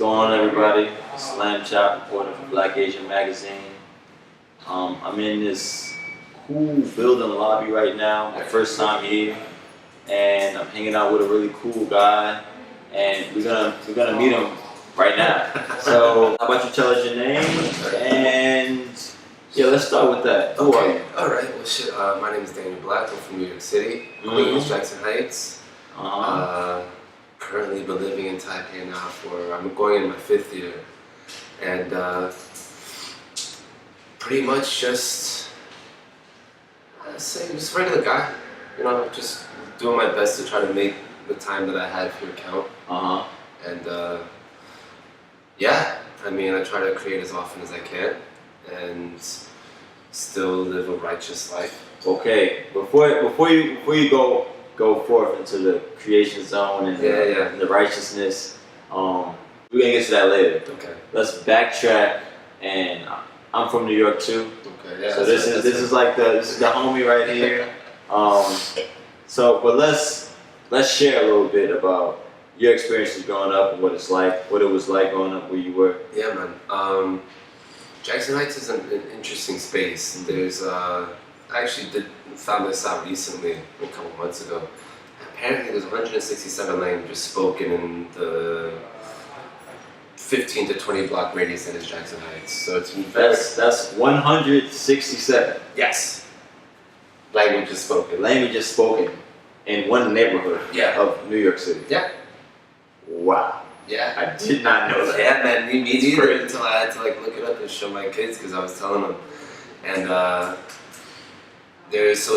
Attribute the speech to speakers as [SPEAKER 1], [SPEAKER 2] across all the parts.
[SPEAKER 1] going on, everybody? It's Lamchxp, reporter for Black Asian Magazine. I'm in this cool building lobby right now, my first time here, and I'm hanging out with a really cool guy, and we're gonna meet him right now. So, how about you tell us your name? And yeah, let's start with that. Who are you?
[SPEAKER 2] All right. Well, shit. My name is Daniel Black. I'm from New York City, Queens, Jackson Heights. Currently been living in Taipei now I'm going in my 5th year, and pretty much just I'd say just a regular guy. You know, just doing my best to try to make the time that I had here count. And yeah, I mean, I try to create as often as I can and still live a righteous life.
[SPEAKER 1] Okay, before you go forth into the creation zone and the righteousness, we're gonna get to that later.
[SPEAKER 2] Okay.
[SPEAKER 1] Let's backtrack, and I'm from New York too.
[SPEAKER 2] Okay. Yeah.
[SPEAKER 1] So this is the homie right here. But let's share a little bit about your experiences growing up and what it was like growing up where you were.
[SPEAKER 2] Yeah, man. Jackson Heights is an interesting space. There's I actually found this out recently, a couple months ago. Apparently there's 167 languages spoken in the 15 to 20 block radius that is Jackson Heights. So it's
[SPEAKER 1] that's 167.
[SPEAKER 2] Yes. Languages spoken.
[SPEAKER 1] Languages spoken in one neighborhood of New York City.
[SPEAKER 2] Yeah.
[SPEAKER 1] Wow.
[SPEAKER 2] Yeah.
[SPEAKER 1] I did not know that.
[SPEAKER 2] Yeah, man, me neither, until I had to look it up and show my kids because I was telling them. And there's a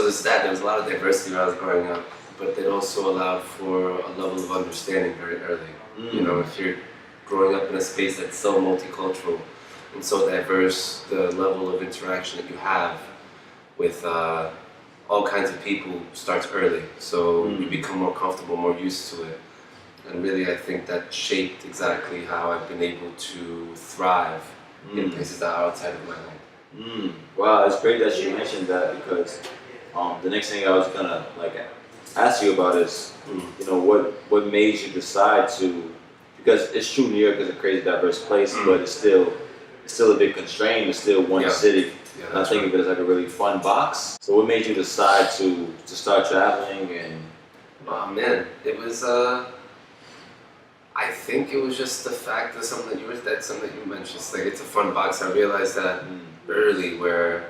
[SPEAKER 2] lot of diversity when I was growing up, but it also allowed for a level of understanding very early. You know, if you're growing up in a space that's so multicultural and so diverse, the level of interaction that you have with all kinds of people starts early. So you become more comfortable, more used to it. And really, I think that shaped exactly how I've been able to thrive in places that are outside of my home.
[SPEAKER 1] Wow, it's great that you mentioned that because the next thing I was gonna ask you about is you know what made you decide to, because it's true New York is a crazy diverse place, but it's still a bit constrained. It's still one city.
[SPEAKER 2] Yeah,
[SPEAKER 1] and I think of it as like a really fun box. So what made you decide to start traveling? And
[SPEAKER 2] oh man, it was I think it was just the fact that something that you mentioned. It's a fun box. I realized that early, where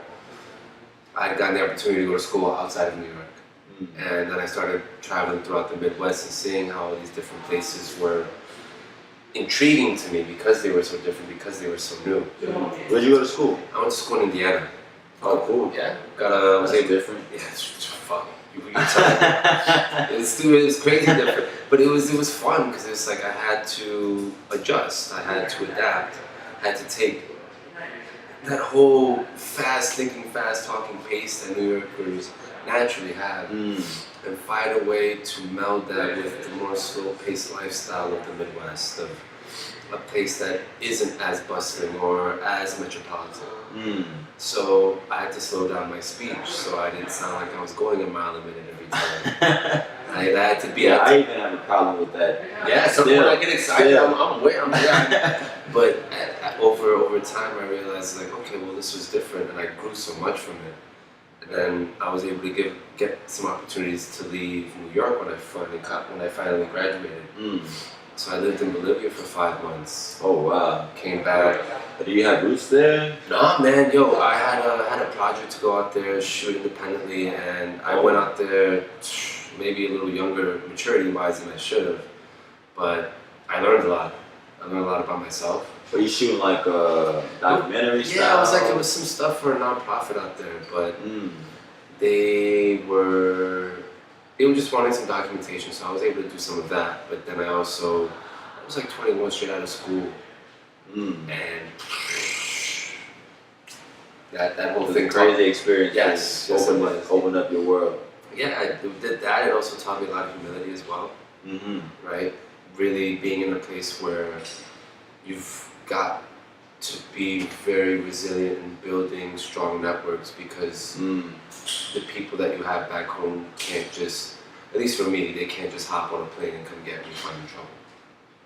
[SPEAKER 2] I'd gotten the opportunity to go to school outside of New York. And then I started traveling throughout the Midwest and seeing how all these different places were intriguing to me because they were so different, because they were so new.
[SPEAKER 1] Where'd you go to school?
[SPEAKER 2] I went to school in Indiana.
[SPEAKER 1] Oh, cool.
[SPEAKER 2] Yeah.
[SPEAKER 1] Was it different?
[SPEAKER 2] Yeah, it's fuck. You tell me. It was crazy different. But it was fun because it's like I had to adjust. I had to adapt. I had to take that whole fast thinking, fast talking pace that New Yorkers naturally have and find a way to meld that with the more slow-paced lifestyle of the Midwest, of a place that isn't as bustling or as metropolitan. So I had to slow down my speech so I didn't sound like I was going a mile a minute every time. I had to be.
[SPEAKER 1] I even have a problem with that.
[SPEAKER 2] Yeah, so when I get excited, I'm there. But over time, I realized okay, well, this was different, and I grew so much from it. And then I was able to get some opportunities to leave New York when I finally graduated. So I lived in Bolivia for 5 months.
[SPEAKER 1] Oh wow!
[SPEAKER 2] Came back.
[SPEAKER 1] Do you have roots there?
[SPEAKER 2] Nah, man, yo, I had a project to go out there shoot independently, and I went out there maybe a little younger maturity-wise than I should have, but I learned a lot. I learned a lot about myself.
[SPEAKER 1] Were you shooting like a documentary style?
[SPEAKER 2] Yeah, it was some stuff for a non-profit out there, but they were just wanting some documentation, so I was able to do some of that. But then I was 21 straight out of school, and that whole thing.
[SPEAKER 1] Crazy experience.
[SPEAKER 2] Yes,
[SPEAKER 1] opened up your world.
[SPEAKER 2] Yeah, I did that. It also taught me a lot of humility as well. Right, really being in a place where you've got to be very resilient in building strong networks because the people that you have back home can't just, at least for me, they can't just hop on a plane and come get me if I'm in trouble.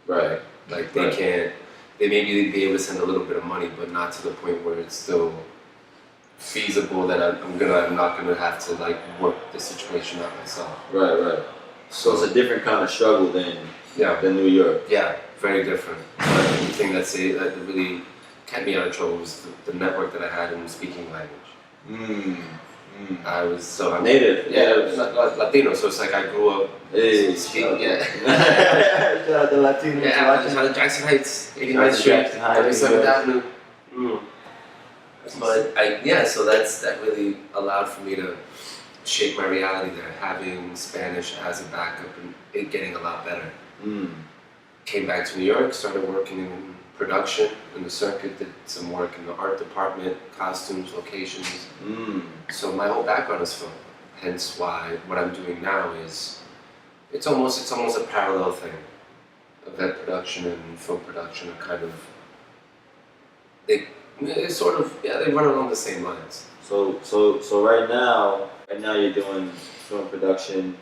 [SPEAKER 2] Right. Like they
[SPEAKER 1] Right.
[SPEAKER 2] can't. They maybe be able to send a little bit of money, but not to the point where it's still feasible that I'm not gonna have to like work the situation out myself.
[SPEAKER 1] Right. So it's a different kind of struggle
[SPEAKER 2] Yeah.
[SPEAKER 1] than New York.
[SPEAKER 2] Yeah, very different. But the thing that really kept me out of trouble was the network that I had in speaking language. I was I'm
[SPEAKER 1] Native.
[SPEAKER 2] Yeah, Latino. So it's like I grew up speaking. Yeah.
[SPEAKER 1] Shout out to Latinos.
[SPEAKER 2] Yeah, I was out of Jackson Heights, 89th Street,
[SPEAKER 1] Jackson Heights,
[SPEAKER 2] 37th
[SPEAKER 1] yeah.
[SPEAKER 2] Avenue. But so that really allowed for me to shape my reality there, having Spanish as a backup and it getting a lot better. Came back to New York, started working in production in the circuit, did some work in the art department, costumes, locations. So my whole background is film. Hence why what I'm doing now is it's almost a parallel thing. Event production and film production are kind of they run along the same lines.
[SPEAKER 1] So right now you're doing film production.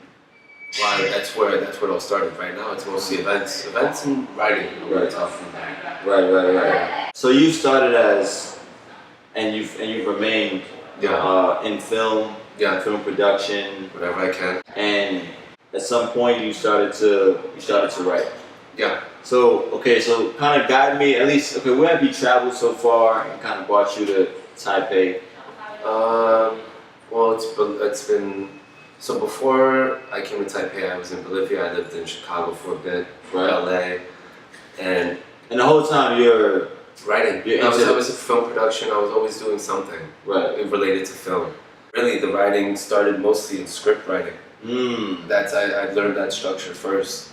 [SPEAKER 2] Why? That's where it all started. Right now, it's mostly events and writing.
[SPEAKER 1] Right.
[SPEAKER 2] Talking about.
[SPEAKER 1] Right. So you started and you've remained in film, film production,
[SPEAKER 2] Whatever I can.
[SPEAKER 1] and at some point you started to write.
[SPEAKER 2] Yeah.
[SPEAKER 1] So kind of guide me at least. Okay, where have you traveled so far and kind of brought you to Taipei?
[SPEAKER 2] Well, it's been. So before I came to Taipei, I was in Bolivia. I lived in Chicago for a bit, LA, and
[SPEAKER 1] the whole time you're
[SPEAKER 2] writing. I was in film production. I was always doing something related to film. Really, the writing started mostly in script writing. I learned that structure first,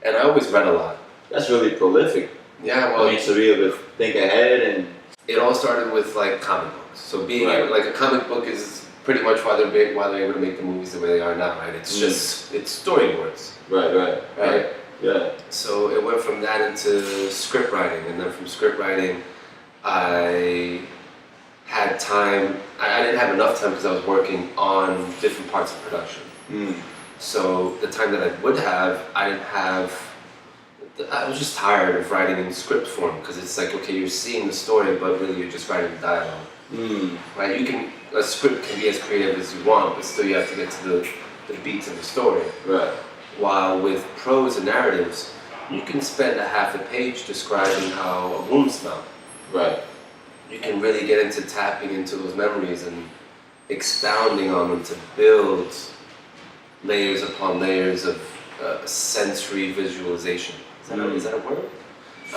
[SPEAKER 2] and I always read a lot.
[SPEAKER 1] That's really prolific.
[SPEAKER 2] Yeah, well,
[SPEAKER 1] to be able to think ahead, and
[SPEAKER 2] it all started with like comic books. So being like a comic book is pretty much why they're able to make the movies the way they are now, right? It's just it's storyboards. Right.
[SPEAKER 1] Yeah.
[SPEAKER 2] So it went from that into script writing, and then from script writing, I had time. I didn't have enough time because I was working on different parts of production. So the time that I would have, I didn't have. I was just tired of writing in script form because it's like, okay, you're seeing the story, but really you're just writing the dialogue. Right? A script can be as creative as you want, but still you have to get to the beats of the story.
[SPEAKER 1] Right.
[SPEAKER 2] While with prose and narratives, you can spend a half a page describing how a room smelled.
[SPEAKER 1] Right.
[SPEAKER 2] You can really get into tapping into those memories and expounding on them to build layers upon layers of sensory visualization. Is that a word?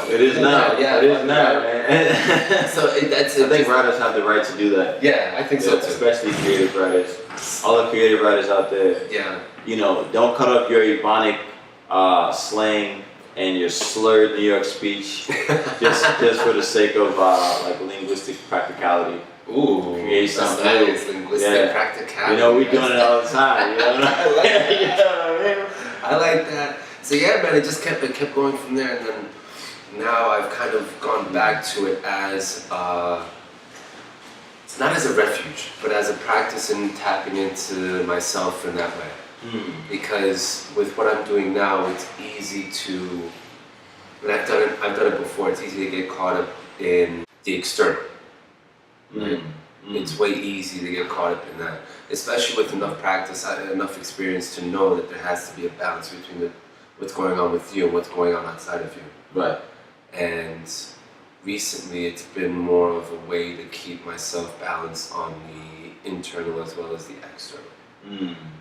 [SPEAKER 1] It is now.
[SPEAKER 2] Yeah,
[SPEAKER 1] it is now, man.
[SPEAKER 2] So that's.
[SPEAKER 1] I think writers have the right to do that.
[SPEAKER 2] Yeah, I think so too.
[SPEAKER 1] Especially creative writers. All the creative writers out there.
[SPEAKER 2] Yeah.
[SPEAKER 1] Don't cut up your Ebonic slang and your slurred New York speech just for the sake of like linguistic practicality.
[SPEAKER 2] Ooh,
[SPEAKER 1] create something
[SPEAKER 2] nice. Linguistic practicality.
[SPEAKER 1] We're doing it all the time.
[SPEAKER 2] I like that. So yeah, man, it kept going from there, and then now I've kind of gone back to it as not as a refuge, but as a practice in tapping into myself in that way. Because with what I'm doing now, it's easy to, and I've done it before. It's easy to get caught up in the external. Right? It's way easy to get caught up in that, especially with enough practice, enough experience to know that there has to be a balance between what's going on with you and what's going on outside of you.
[SPEAKER 1] Right.
[SPEAKER 2] And recently, it's been more of a way to keep myself balanced on the internal as well as the external.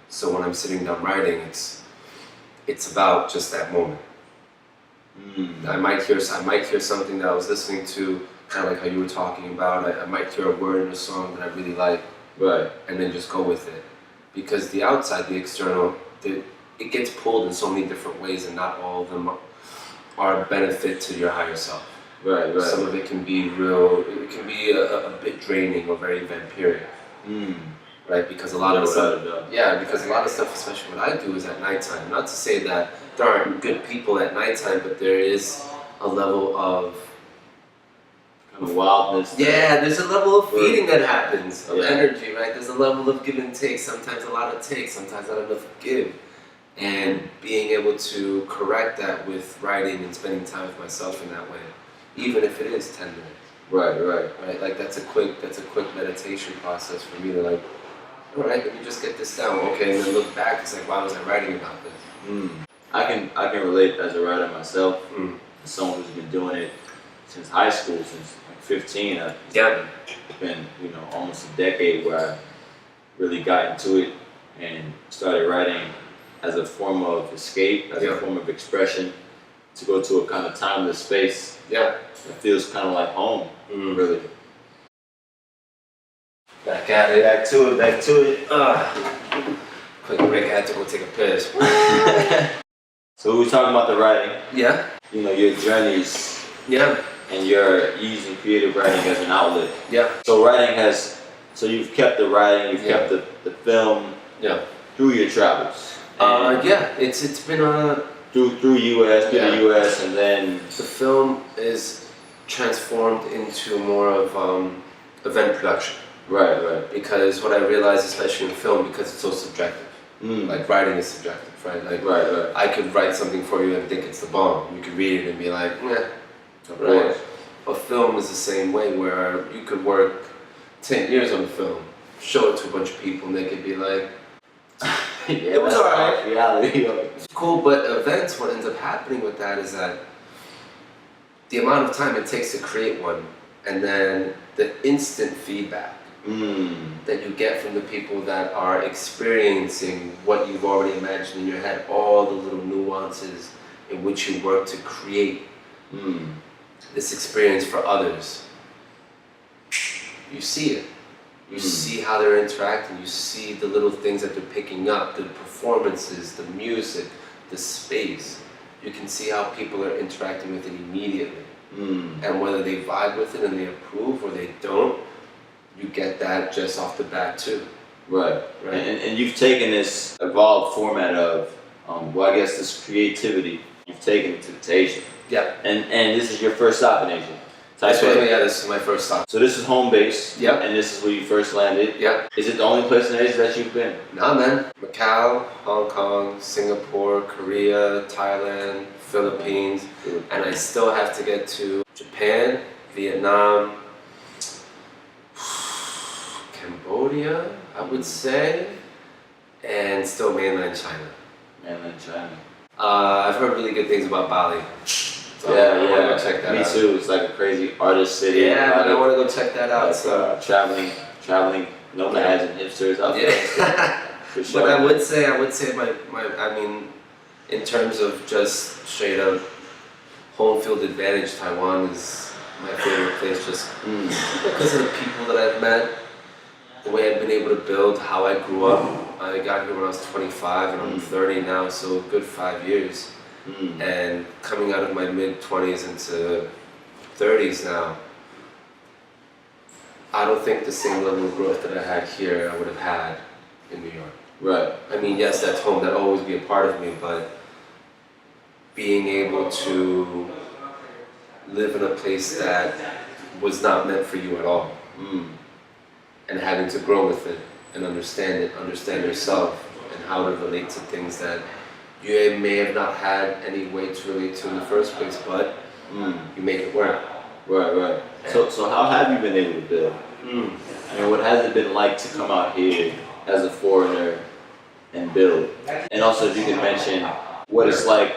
[SPEAKER 2] So when I'm sitting down writing, it's about just that moment. I might hear something that I was listening to, kind of like how you were talking about. I might hear a word in a song that I really like, and then just go with it. Because the outside, the external, it gets pulled in so many different ways, and not all of them are a benefit to your higher self.
[SPEAKER 1] Right.
[SPEAKER 2] Some of it can be it can be a bit draining or very vampiric. Right, because a lot of stuff, especially what I do, is at nighttime. Not to say that there aren't good people at nighttime, but there is a level of
[SPEAKER 1] kind of wildness.
[SPEAKER 2] Yeah, there's a level of feeding that happens, of energy, right? There's a level of give and take, sometimes a lot of take, sometimes not enough give. and being able to correct that with writing and spending time with myself in that way, even if it is 10 minutes. Right. Like that's a quick meditation process for me to like, all right, let me just get this down. Okay, and then look back. It's like, why was I writing about this?
[SPEAKER 1] I can relate as a writer myself. As someone who's been doing it since high school, since like 15. It's been almost a decade where I really got into it and started writing as a form of escape, as a form of expression, to go to a kind of timeless space. It feels kind of like home, really.
[SPEAKER 2] Back at it.
[SPEAKER 1] Back to it.
[SPEAKER 2] Quick break, I had to go take a piss.
[SPEAKER 1] So we were talking about the writing.
[SPEAKER 2] Yeah.
[SPEAKER 1] Your journeys.
[SPEAKER 2] Yeah.
[SPEAKER 1] And you're using creative writing as an outlet.
[SPEAKER 2] Yeah.
[SPEAKER 1] So you've kept the writing, you've kept the film.
[SPEAKER 2] Yeah.
[SPEAKER 1] Through your travels.
[SPEAKER 2] It's been
[SPEAKER 1] through the US, and then
[SPEAKER 2] the film is transformed into more of event production.
[SPEAKER 1] Right.
[SPEAKER 2] Because what I realized, especially in film, because it's so subjective. Like writing is subjective, right? Like
[SPEAKER 1] right.
[SPEAKER 2] I could write something for you and think it's the bomb. You could read it and be like,
[SPEAKER 1] Of
[SPEAKER 2] right. A film is the same way, where you could work 10 years on a film, show it to a bunch of people, and they could be like, it was alright.
[SPEAKER 1] Reality.
[SPEAKER 2] It's cool, but events, what ends up happening with that is that the amount of time it takes to create one, and then the instant feedback that you get from the people that are experiencing what you've already imagined in your head, all the little nuances in which you work to create this experience for others. You see it. You see how they're interacting, you see the little things that they're picking up, the performances, the music, the space. You can see how people are interacting with it immediately. And whether they vibe with it and they approve or they don't, you get that just off the bat too.
[SPEAKER 1] Right. And you've taken this evolved format of, I guess this creativity, you've taken it to Asia.
[SPEAKER 2] Yeah.
[SPEAKER 1] And this is your first stop in Asia.
[SPEAKER 2] This is my first stop.
[SPEAKER 1] So this is home base.
[SPEAKER 2] Yep.
[SPEAKER 1] And this is where you first landed.
[SPEAKER 2] Yep.
[SPEAKER 1] Is it the only place in Asia that you've been?
[SPEAKER 2] Nah, man. Macau, Hong Kong, Singapore, Korea, Thailand, Philippines, and I still have to get to Japan, Vietnam, Cambodia, I would say, and still mainland China. I've heard really good things about Bali. So I want to go check that out.
[SPEAKER 1] Me too. It's like a crazy artist city.
[SPEAKER 2] Yeah, but I want to go check that out.
[SPEAKER 1] Like, traveling nomads and hipsters out there. For sure.
[SPEAKER 2] But I would say in terms of just straight up home field advantage, Taiwan is my favorite place just because of the people that I've met, the way I've been able to build, how I grew up. I got here when I was 25 and I'm 30 now, so a good 5 years. And coming out of my mid-20s into 30s now, I don't think the same level of growth that I had here I would have had in New York.
[SPEAKER 1] Right.
[SPEAKER 2] I mean, yes, that's home, that'll always be a part of me, but being able to live in a place that was not meant for you at all, and having to grow with it and understand yourself and how to relate to things that you may have not had any way to relate to in the first place, but you make it work.
[SPEAKER 1] Right. So how have you been able to build? I mean, what has it been like to come out here as a foreigner and build? And also, if you could mention what it's like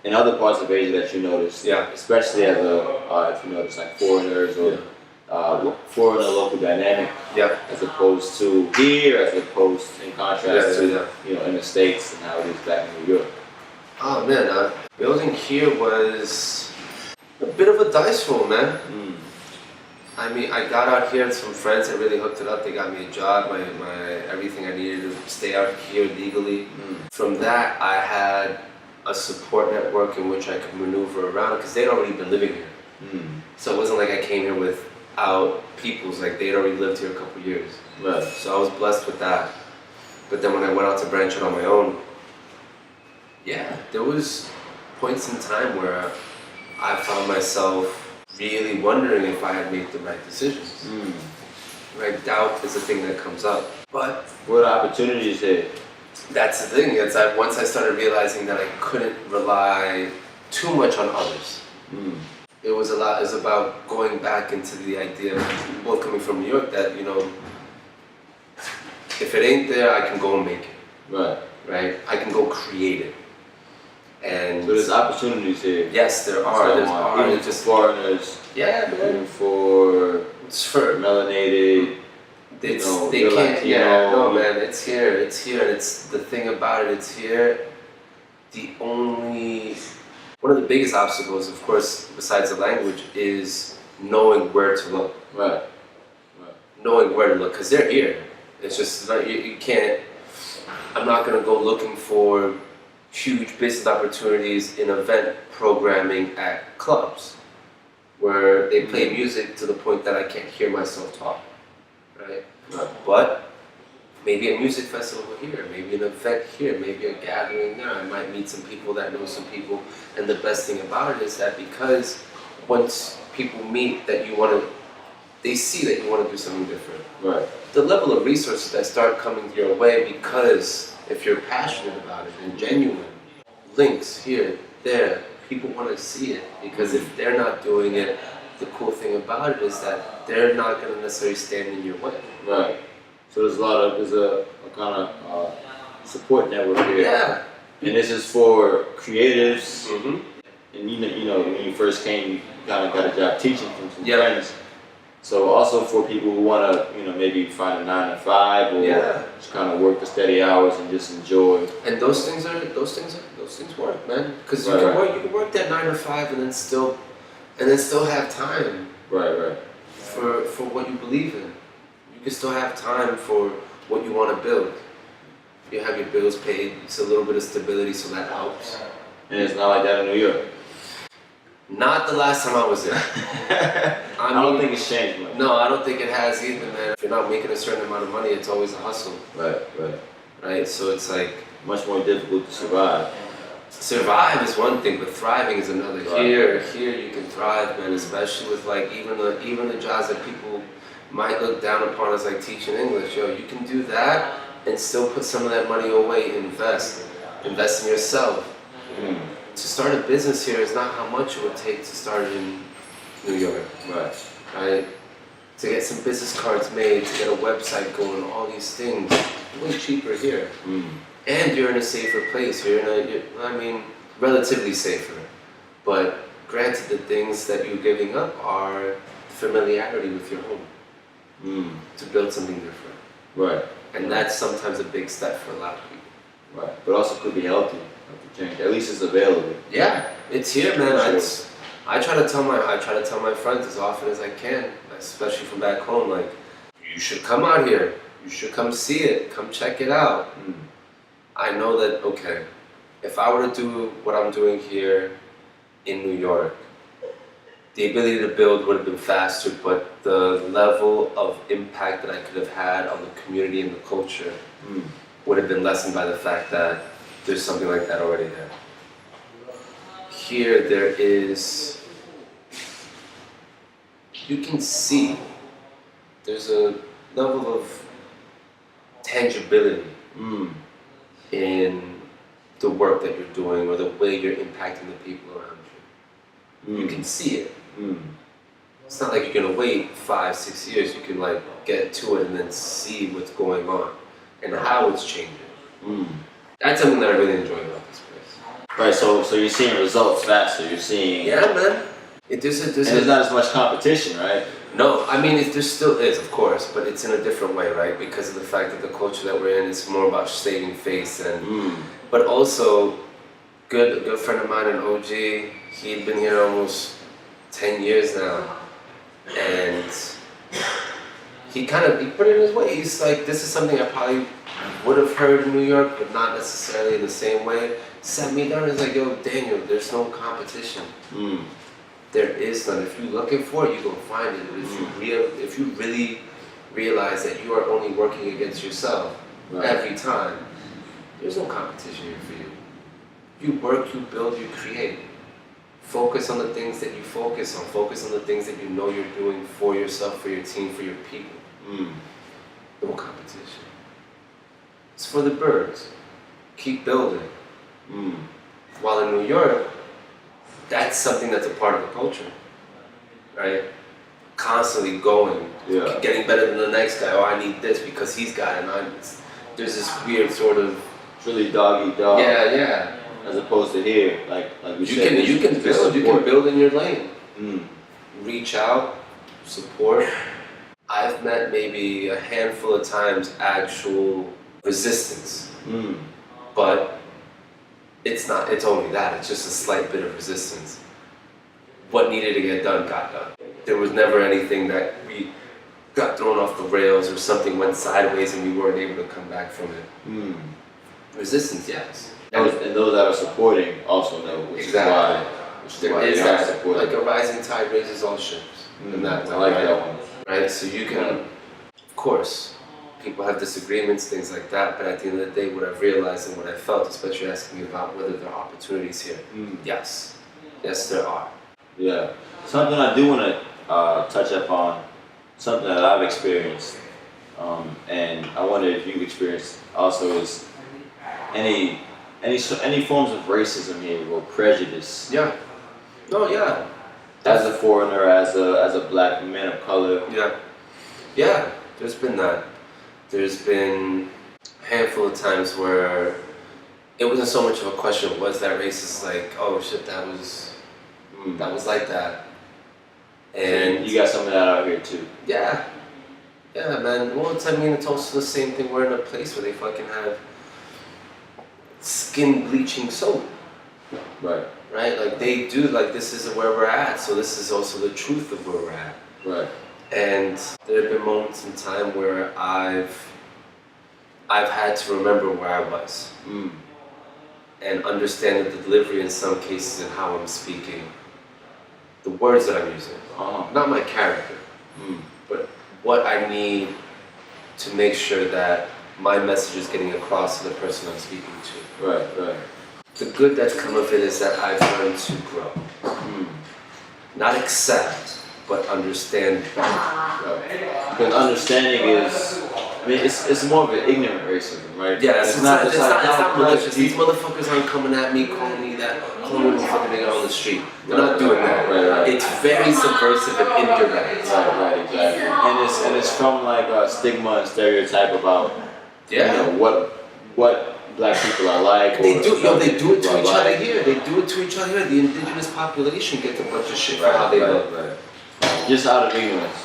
[SPEAKER 1] in other parts of Asia that you noticed, especially as if you notice like foreigners or foreigner local dynamic, as opposed to here, as opposed in contrast to in the States and how it is back in New York.
[SPEAKER 2] Oh man, building here was a bit of a dice roll, man. I mean, I got out here with some friends that really hooked it up. They got me a job, my everything I needed to stay out here legally. From that, I had a support network in which I could maneuver around because they'd already been living here. So it wasn't like I came here without peoples, like they'd already lived here a couple years.
[SPEAKER 1] Right.
[SPEAKER 2] So I was blessed with that. But then when I went out to branch out on my own, there was points in time where I found myself really wondering if I had made the right decisions. Right, doubt is a thing that comes up. But
[SPEAKER 1] what opportunities here?
[SPEAKER 2] that's the thing. It's like once I started realizing that I couldn't rely too much on others.
[SPEAKER 1] Mm.
[SPEAKER 2] It was about going back into the idea, both coming from New York, that, you know, if it ain't there, I can go and make it.
[SPEAKER 1] Right.
[SPEAKER 2] Right? I can go create it. And
[SPEAKER 1] so there's opportunities here.
[SPEAKER 2] Yes, there are.
[SPEAKER 1] Even for foreigners.
[SPEAKER 2] Yeah, man.
[SPEAKER 1] Even for melanated.
[SPEAKER 2] They
[SPEAKER 1] can't.
[SPEAKER 2] Latino. Yeah, no, man. It's here. It's here. And it's the thing about it. It's here. One of the biggest obstacles, of course, besides the language, is knowing where to look.
[SPEAKER 1] Right.
[SPEAKER 2] Knowing where to look, because they're here. It's just you can't. I'm not gonna go looking for huge business opportunities in event programming at clubs where they play music to the point that I can't hear myself talk, right? But maybe a music festival here, maybe an event here, maybe a gathering there. I might meet some people that know some people. And the best thing about it is that because once people meet that they see that you want to do something different.
[SPEAKER 1] Right.
[SPEAKER 2] The level of resources that start coming your way, because if you're passionate about it and genuine, links here, there, people want to see it, because if they're not doing it, the cool thing about it is that they're not going to necessarily stand in your way.
[SPEAKER 1] Right. So there's a kind of support network here.
[SPEAKER 2] Yeah.
[SPEAKER 1] And this is for creatives.
[SPEAKER 2] Mm-hmm.
[SPEAKER 1] And you know, when you first came, you kind of got a job teaching from some
[SPEAKER 2] Yeah.
[SPEAKER 1] friends. So also for people who want to, you know, maybe find a 9 to 5 or just kind of work the steady hours and just enjoy.
[SPEAKER 2] And those things work, man. Because you can work that 9 to 5 and then still have time.
[SPEAKER 1] Right.
[SPEAKER 2] For what you believe in. You can still have time for what you want to build. You have your bills paid. It's a little bit of stability, so that helps.
[SPEAKER 1] And it's not like that in New York.
[SPEAKER 2] Not the last time I was there.
[SPEAKER 1] I don't think it's changed much.
[SPEAKER 2] No, I don't think it has either, man. If you're not making a certain amount of money, it's always a hustle. Right? So it's like
[SPEAKER 1] much more difficult to survive.
[SPEAKER 2] Survive is one thing, but thriving is another.
[SPEAKER 1] Right.
[SPEAKER 2] Here you can thrive, man. Especially with like even the jobs that people might look down upon as like teaching English. Yo, you can do that and still put some of that money away. Invest in yourself.
[SPEAKER 1] Mm.
[SPEAKER 2] To start a business here is not how much it would take to start in New York. Right? To get some business cards made, to get a website going, all these things, way cheaper here.
[SPEAKER 1] Mm.
[SPEAKER 2] And you're in a safer place. Relatively safer. But granted, the things that you're giving up are familiarity with your home.
[SPEAKER 1] Mm.
[SPEAKER 2] To build something different.
[SPEAKER 1] Right.
[SPEAKER 2] And that's sometimes a big step for a lot of people.
[SPEAKER 1] Right. But also could be healthy. Change. At least it's available.
[SPEAKER 2] Yeah, it's here, man. I try to tell my friends as often as I can, especially from back home, like, you should come out here. You should come see it. Come check it out.
[SPEAKER 1] Mm.
[SPEAKER 2] I know that, okay, if I were to do what I'm doing here in New York, the ability to build would have been faster, but the level of impact that I could have had on the community and the culture would have been lessened by the fact that there's something like that already there. Here there is, you can see, there's a level of tangibility in the work that you're doing or the way you're impacting the people around you. You can see it. It's not like you're gonna wait 5-6 years. You can like get to it and then see what's going on and how it's changing. That's something that I really enjoy about this place.
[SPEAKER 1] Right, so you're seeing results faster. You're seeing.
[SPEAKER 2] Yeah, man.
[SPEAKER 1] There's not as much competition, right?
[SPEAKER 2] No, I mean there still is, of course, but it's in a different way, right? Because of the fact that the culture that we're in is more about saving face and. But also, good friend of mine, an OG. He'd been here almost 10 years now, and he put it in his way. He's like, this is something I probably would have heard in New York, but not necessarily in the same way. Sat me down and was like, yo, Daniel, there's no competition. There is none. If you're looking for it, you're going to find it. But if you really realize that you are only working against yourself every time, there's no competition here for you. You work, you build, you create. Focus on the things that you focus on. Focus on the things that you know you're doing for yourself, for your team, for your people. No competition. It's for the birds. keep building.
[SPEAKER 1] Mm.
[SPEAKER 2] While in New York, that's something that's a part of the culture, right? Constantly going,
[SPEAKER 1] Yeah.
[SPEAKER 2] getting better than the next guy. Oh, I need this because he's got it. And there's this weird sort of
[SPEAKER 1] It's really dog eat dog.
[SPEAKER 2] yeah.
[SPEAKER 1] As opposed to here, like we
[SPEAKER 2] You
[SPEAKER 1] said,
[SPEAKER 2] can build in your lane.
[SPEAKER 1] Mm.
[SPEAKER 2] Reach out, support. I've met maybe a handful of times actual resistance,
[SPEAKER 1] Mm.
[SPEAKER 2] but it's only that. It's just a slight bit of resistance. What needed to get done got done. There was never anything that we got thrown off the rails or something went sideways and we weren't able to come back from it.
[SPEAKER 1] Mm.
[SPEAKER 2] Resistance, yes.
[SPEAKER 1] And those that are supporting also know, which
[SPEAKER 2] Exactly.
[SPEAKER 1] is
[SPEAKER 2] There
[SPEAKER 1] why
[SPEAKER 2] is
[SPEAKER 1] they are
[SPEAKER 2] that,
[SPEAKER 1] supporting.
[SPEAKER 2] like a rising tide raises all ships. In that way,
[SPEAKER 1] I like
[SPEAKER 2] right?
[SPEAKER 1] that one.
[SPEAKER 2] Right? So you can, of course, people have disagreements, things like that, but at the end of the day, what I've realized and what I felt, especially asking me about whether there are opportunities here, yes. Yes, there are.
[SPEAKER 1] Yeah. Something I do want to touch upon, something that I've experienced, and I wonder if you've experienced also, is any forms of racism here or prejudice.
[SPEAKER 2] Yeah. No, yeah.
[SPEAKER 1] As a foreigner, as a black man of color.
[SPEAKER 2] Yeah. Yeah, there's been that. There's been a handful of times where it wasn't so much of a question, was that racist? Like, oh shit, that was like that. And
[SPEAKER 1] you got some of that out here too.
[SPEAKER 2] yeah, man. Well, it's also the same thing. We're in a place where they fucking have skin bleaching soap.
[SPEAKER 1] Right.
[SPEAKER 2] Right? Like they do, like this is where we're at, so this is also the truth of where we're at.
[SPEAKER 1] Right.
[SPEAKER 2] And there have been moments in time where I've had to remember where I was and understand the delivery in some cases and how I'm speaking, the words that I'm using, not my character, but what I need to make sure that my message is getting across to the person I'm speaking to.
[SPEAKER 1] Right. Right.
[SPEAKER 2] The good that's come of it is that I've learned to grow. Not accept, but understand better.
[SPEAKER 1] Right. Because understanding is, I mean, it's more of an ignorant racism, right?
[SPEAKER 2] Yeah, it's not malicious.
[SPEAKER 1] These
[SPEAKER 2] These motherfuckers aren't coming at me, calling me a fucking nigga on the street. They're not doing that.
[SPEAKER 1] Right.
[SPEAKER 2] It's very subversive and indirect.
[SPEAKER 1] Right, exactly. And it's from like a stigma and stereotype about you know what black people are like.
[SPEAKER 2] They do it to each other here. They do it to each other here. The indigenous population gets a bunch of shit for how they look.
[SPEAKER 1] Right. Just out of ignorance.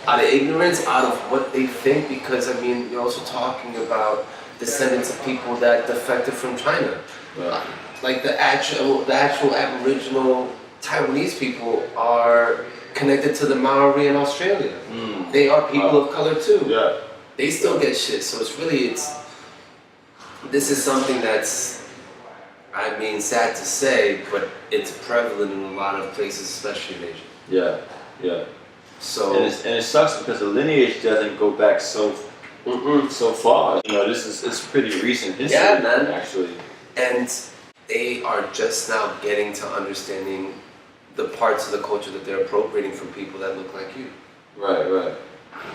[SPEAKER 2] Out of ignorance, out of what they think, because I mean, you're also talking about descendants of people that defected from China.
[SPEAKER 1] Right.
[SPEAKER 2] Like the actual Aboriginal Taiwanese people are connected to the Maori in Australia. They are people of color too.
[SPEAKER 1] Yeah.
[SPEAKER 2] They still get shit, so this is something that's, I mean, sad to say, but it's prevalent in a lot of places, especially in Asia.
[SPEAKER 1] Yeah.
[SPEAKER 2] So
[SPEAKER 1] and it sucks because the lineage doesn't go back so far. You know, it's pretty recent history.
[SPEAKER 2] Yeah, man.
[SPEAKER 1] Actually.
[SPEAKER 2] And they are just now getting to understanding the parts of the culture that they're appropriating from people that look like you.
[SPEAKER 1] Right.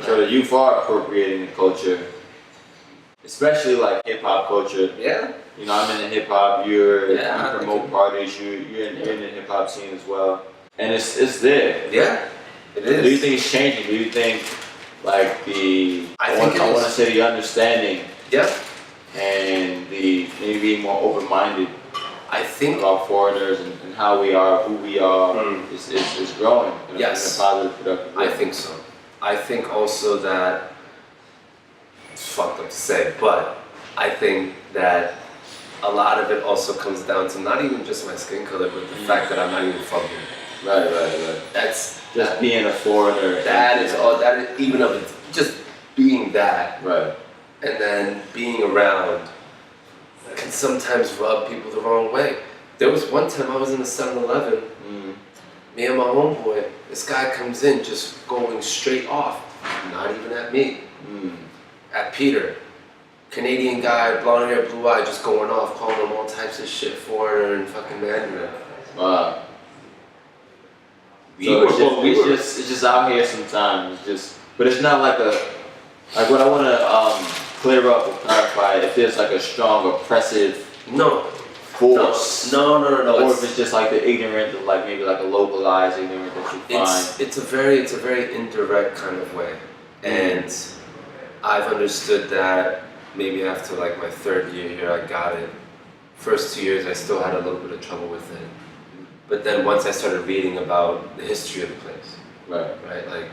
[SPEAKER 1] So the youth are appropriating the culture, especially like hip hop culture.
[SPEAKER 2] Yeah.
[SPEAKER 1] You know, I'm in the hip hop. You promote parties. You're in the hip hop scene as well, and it's there.
[SPEAKER 2] Yeah, it is.
[SPEAKER 1] Do you think it's changing? Do you think like I want to say the understanding?
[SPEAKER 2] Yeah.
[SPEAKER 1] And the maybe being more open-minded.
[SPEAKER 2] I think
[SPEAKER 1] about foreigners and how we are, who we are, is growing in a positive, productive way.
[SPEAKER 2] I think so. I think also that, it's fucked up to say, but I think that a lot of it also comes down to not even just my skin color, but the fact that I'm not even from here.
[SPEAKER 1] Right.
[SPEAKER 2] That's
[SPEAKER 1] just being a foreigner.
[SPEAKER 2] That is even of it, just being that.
[SPEAKER 1] Right.
[SPEAKER 2] And then being around can sometimes rub people the wrong way. There was one time I was in a 7-Eleven, me and my homeboy, this guy comes in just going straight off, not even at me, at Peter. Canadian guy, blonde hair, blue eye, just going off, calling him all types of shit, foreigner and fucking Mandarin.
[SPEAKER 1] Wow. It's just out here sometimes. But it's not like what I want to clear up or clarify, if there's like a strong oppressive
[SPEAKER 2] No.
[SPEAKER 1] force?
[SPEAKER 2] No.
[SPEAKER 1] Or if it's just like the ignorant, like maybe like a localized ignorant that you find.
[SPEAKER 2] It's a very indirect kind of way, and I've understood that maybe after like my third year here, I got it. First 2 years, I still had a little bit of trouble with it, but then once I started reading about the history of the place, right, like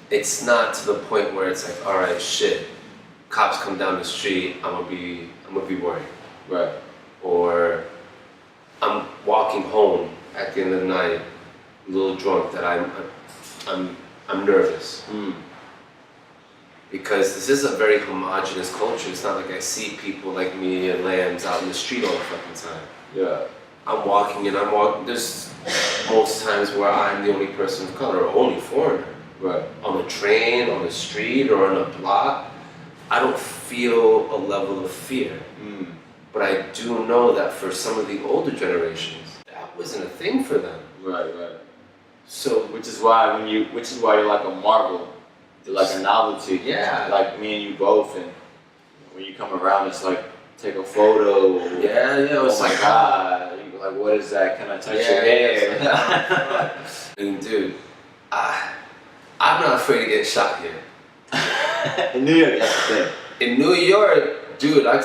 [SPEAKER 2] it's not to the point where it's like, all right, shit, cops come down the street, I'm gonna be worried,
[SPEAKER 1] Right.
[SPEAKER 2] or I'm walking home at the end of the night, a little drunk, that I'm nervous. Because this is a very homogenous culture. It's not like I see people like me and lambs out in the street all the fucking time.
[SPEAKER 1] Yeah.
[SPEAKER 2] I'm walking. There's most times where I'm the only person of color or only foreigner.
[SPEAKER 1] Right.
[SPEAKER 2] On the train, on the street, or on a block, I don't feel a level of fear. But I do know that for some of the older generations, that wasn't a thing for them.
[SPEAKER 1] Right.
[SPEAKER 2] So,
[SPEAKER 1] Which is why you're like a marvel. You're like a novelty.
[SPEAKER 2] Yeah.
[SPEAKER 1] Like me and you both, and when you come around, it's like take a photo.
[SPEAKER 2] yeah,
[SPEAKER 1] Oh
[SPEAKER 2] it's
[SPEAKER 1] my
[SPEAKER 2] like,
[SPEAKER 1] God! You're like, what is that? Can I touch your hair?
[SPEAKER 2] And dude, I'm not afraid to get shot here.
[SPEAKER 1] In New York, that's the thing.
[SPEAKER 2] In New York, dude, I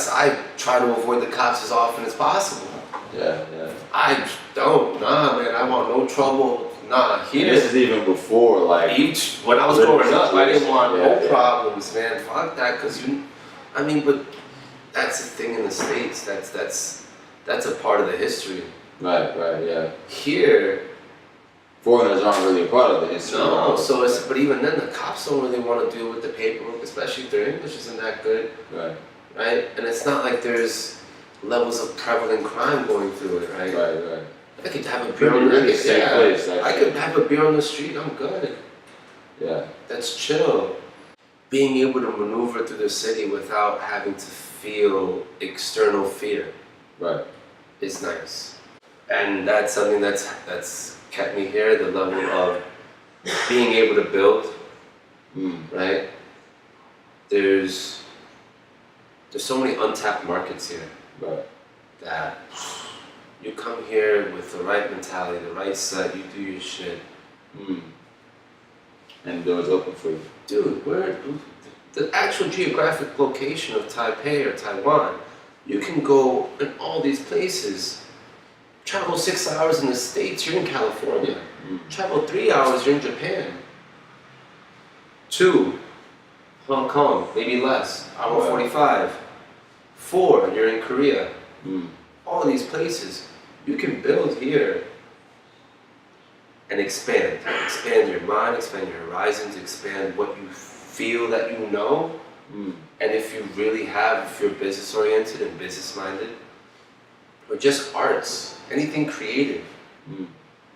[SPEAKER 2] try to avoid the cops as often as possible.
[SPEAKER 1] Yeah.
[SPEAKER 2] I don't, man, I want no trouble. Nah,
[SPEAKER 1] And
[SPEAKER 2] here.
[SPEAKER 1] this is even before, like.
[SPEAKER 2] When I was growing up, I didn't want no
[SPEAKER 1] Yeah.
[SPEAKER 2] problems, man. Fuck that, but that's the thing in the States. That's a part of the history.
[SPEAKER 1] Right, yeah.
[SPEAKER 2] Here,
[SPEAKER 1] Foreigners aren't really a part of the history.
[SPEAKER 2] no. So but even then, the cops don't really want to deal with the paperwork, especially if their English isn't that good, right? And it's not like there's levels of prevalent crime going through it, right?
[SPEAKER 1] Right.
[SPEAKER 2] I could have a beer on the street. I could have a beer on the street. I'm good.
[SPEAKER 1] Yeah.
[SPEAKER 2] That's chill. Being able to maneuver through the city without having to feel external fear,
[SPEAKER 1] Right.
[SPEAKER 2] is nice. And that's something that's kept me here. The level of being able to build, right? There's so many untapped markets here.
[SPEAKER 1] Right.
[SPEAKER 2] That you come here with the right mentality, the right set, you do your shit.
[SPEAKER 1] And the doors open for you.
[SPEAKER 2] Dude, the actual geographic location of Taipei or Taiwan, you can go in all these places. Travel 6 hours in the States, you're in California. Travel 3 hours, you're in Japan. 2, Hong Kong, maybe less, hour 45. 4, you're in Korea. All these places, you can build here and expand your mind, expand your horizons, expand what you feel that you know. And if you're business oriented and business minded, or just arts, anything creative,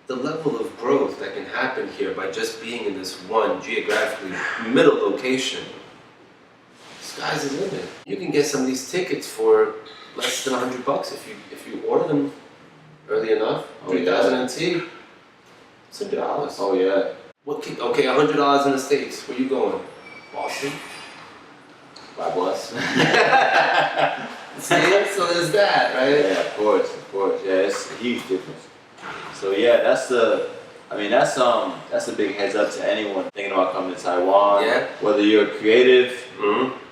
[SPEAKER 2] the level of growth that can happen here by just being in this one geographically middle location, sky's the limit. You can get some of these tickets for less than $100 if you order them early enough. 3,000 NT, $100.
[SPEAKER 1] Oh yeah.
[SPEAKER 2] Okay, $100 in the States. Where you going? Boston.
[SPEAKER 1] By bus.
[SPEAKER 2] See, so there's that, right?
[SPEAKER 1] Yeah, of course. Yeah, it's a huge difference. So yeah, that's a big heads up to anyone thinking about coming to Taiwan.
[SPEAKER 2] Yeah.
[SPEAKER 1] Whether you're creative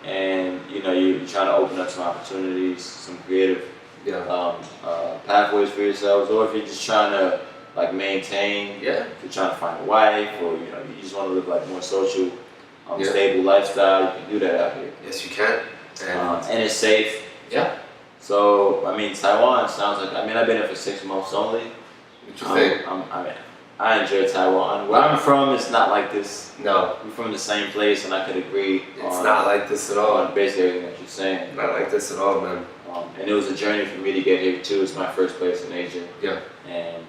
[SPEAKER 1] and you're trying to open up some opportunities, some creative pathways for yourselves, or if you're just trying to like maintain, if you're trying to find a wife, or you just want to live like more social, stable lifestyle, you can do that out here.
[SPEAKER 2] Yes, you can.
[SPEAKER 1] And it's safe.
[SPEAKER 2] Yeah.
[SPEAKER 1] So Taiwan sounds like I've been here for 6 months only.
[SPEAKER 2] What you think?
[SPEAKER 1] I enjoy Taiwan. Where I'm from, it's not like this.
[SPEAKER 2] No.
[SPEAKER 1] We're from the same place, and I could agree.
[SPEAKER 2] It's not like this at all.
[SPEAKER 1] On basically everything that you're saying.
[SPEAKER 2] Not like this at all, man.
[SPEAKER 1] And it was a journey for me to get here too. It's my first place in Asia.
[SPEAKER 2] Yeah.
[SPEAKER 1] And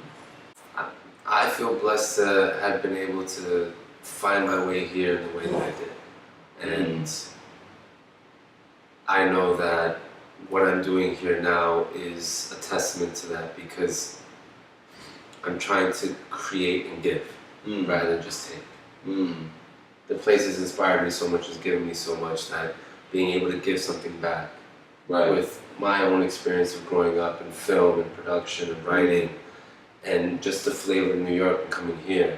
[SPEAKER 2] I feel blessed to have been able to find my way here in the way that I did. And I know that what I'm doing here now is a testament to that, because I'm trying to create and give rather than just take. The place has inspired me so much, has given me so much, that being able to give something back
[SPEAKER 1] Right.
[SPEAKER 2] with my own experience of growing up in film and production and writing, and just the flavor of New York and coming here.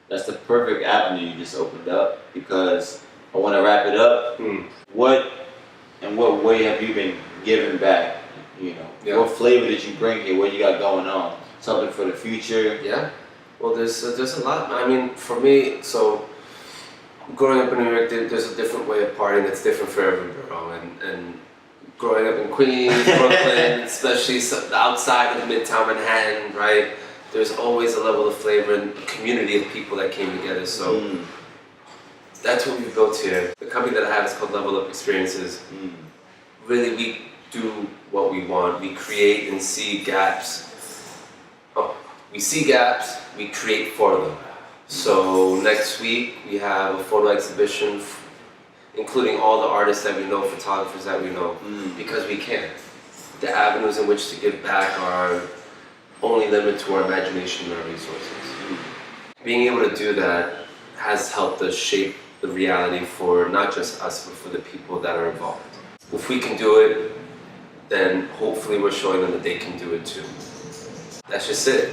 [SPEAKER 1] That's the perfect avenue you just opened up, because I want to wrap it up. What way have you been giving back? You know, what flavor did you bring here? What you got going on? Something for the future?
[SPEAKER 2] Yeah. Well, there's a lot. I mean, for me, so growing up in New York, there's a different way of partying that's different for every borough, and growing up in Queens, Brooklyn, especially outside of Midtown Manhattan, right? There's always a level of flavor and a community of people that came together. So that's what we've built here. The company that I have is called Level Up Experiences. Really, we do what we want. We create and see gaps. We see gaps, we create for them. So next week we have a photo exhibition including all the artists that we know, photographers that we know, because we can. The avenues in which to give back are only limited to our imagination and our resources. Being able to do that has helped us shape the reality for not just us, but for the people that are involved. If we can do it, then hopefully we're showing them that they can do it too. That's just it.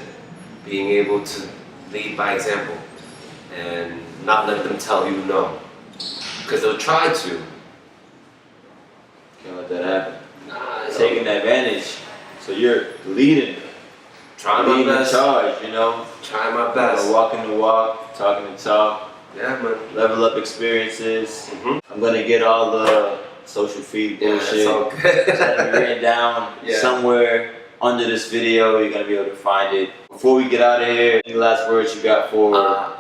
[SPEAKER 2] Being able to lead by example and not let them tell you no. Because they'll try to.
[SPEAKER 1] Can't let that happen. Taking advantage. So you're leading.
[SPEAKER 2] Trying my best.
[SPEAKER 1] In charge, you know.
[SPEAKER 2] Trying my best.
[SPEAKER 1] Walking the walk, talking the talk.
[SPEAKER 2] Yeah, man.
[SPEAKER 1] Level Up Experiences. I'm gonna get all the social feed bullshit.
[SPEAKER 2] It's all good.
[SPEAKER 1] It's gonna be written down somewhere under this video. You're gonna be able to find it. Before we get out of here, any last words you got for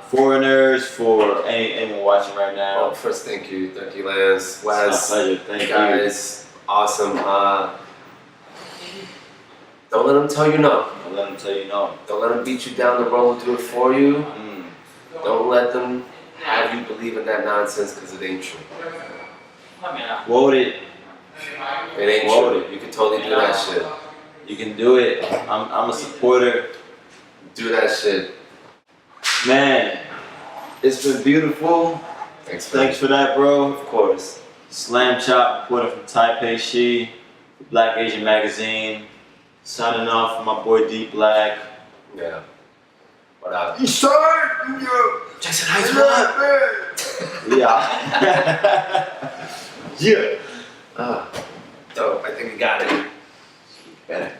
[SPEAKER 1] foreigners, for anyone watching right now?
[SPEAKER 2] Well, first, thank you, Lance.
[SPEAKER 1] It's my pleasure. Thank you,
[SPEAKER 2] guys. Awesome. Don't let them tell you no.
[SPEAKER 1] Don't let them tell you no.
[SPEAKER 2] Don't let them beat you down the road. Do it for you. Don't let them have you believe in that nonsense, because it ain't true.
[SPEAKER 1] Quote it.
[SPEAKER 2] It ain't true. You can totally do that shit.
[SPEAKER 1] You can do it. I'm a supporter.
[SPEAKER 2] Do that shit.
[SPEAKER 1] Man, it's been beautiful. Thanks for that, bro.
[SPEAKER 2] Of course.
[SPEAKER 1] Lamchxp, reporter from Taipei, Black Asian Magazine. Signing off for my boy D Black.
[SPEAKER 2] Yeah. What up?
[SPEAKER 1] Jackson Heights, what? Yeah.
[SPEAKER 2] Dope. I think we got it.
[SPEAKER 1] Better.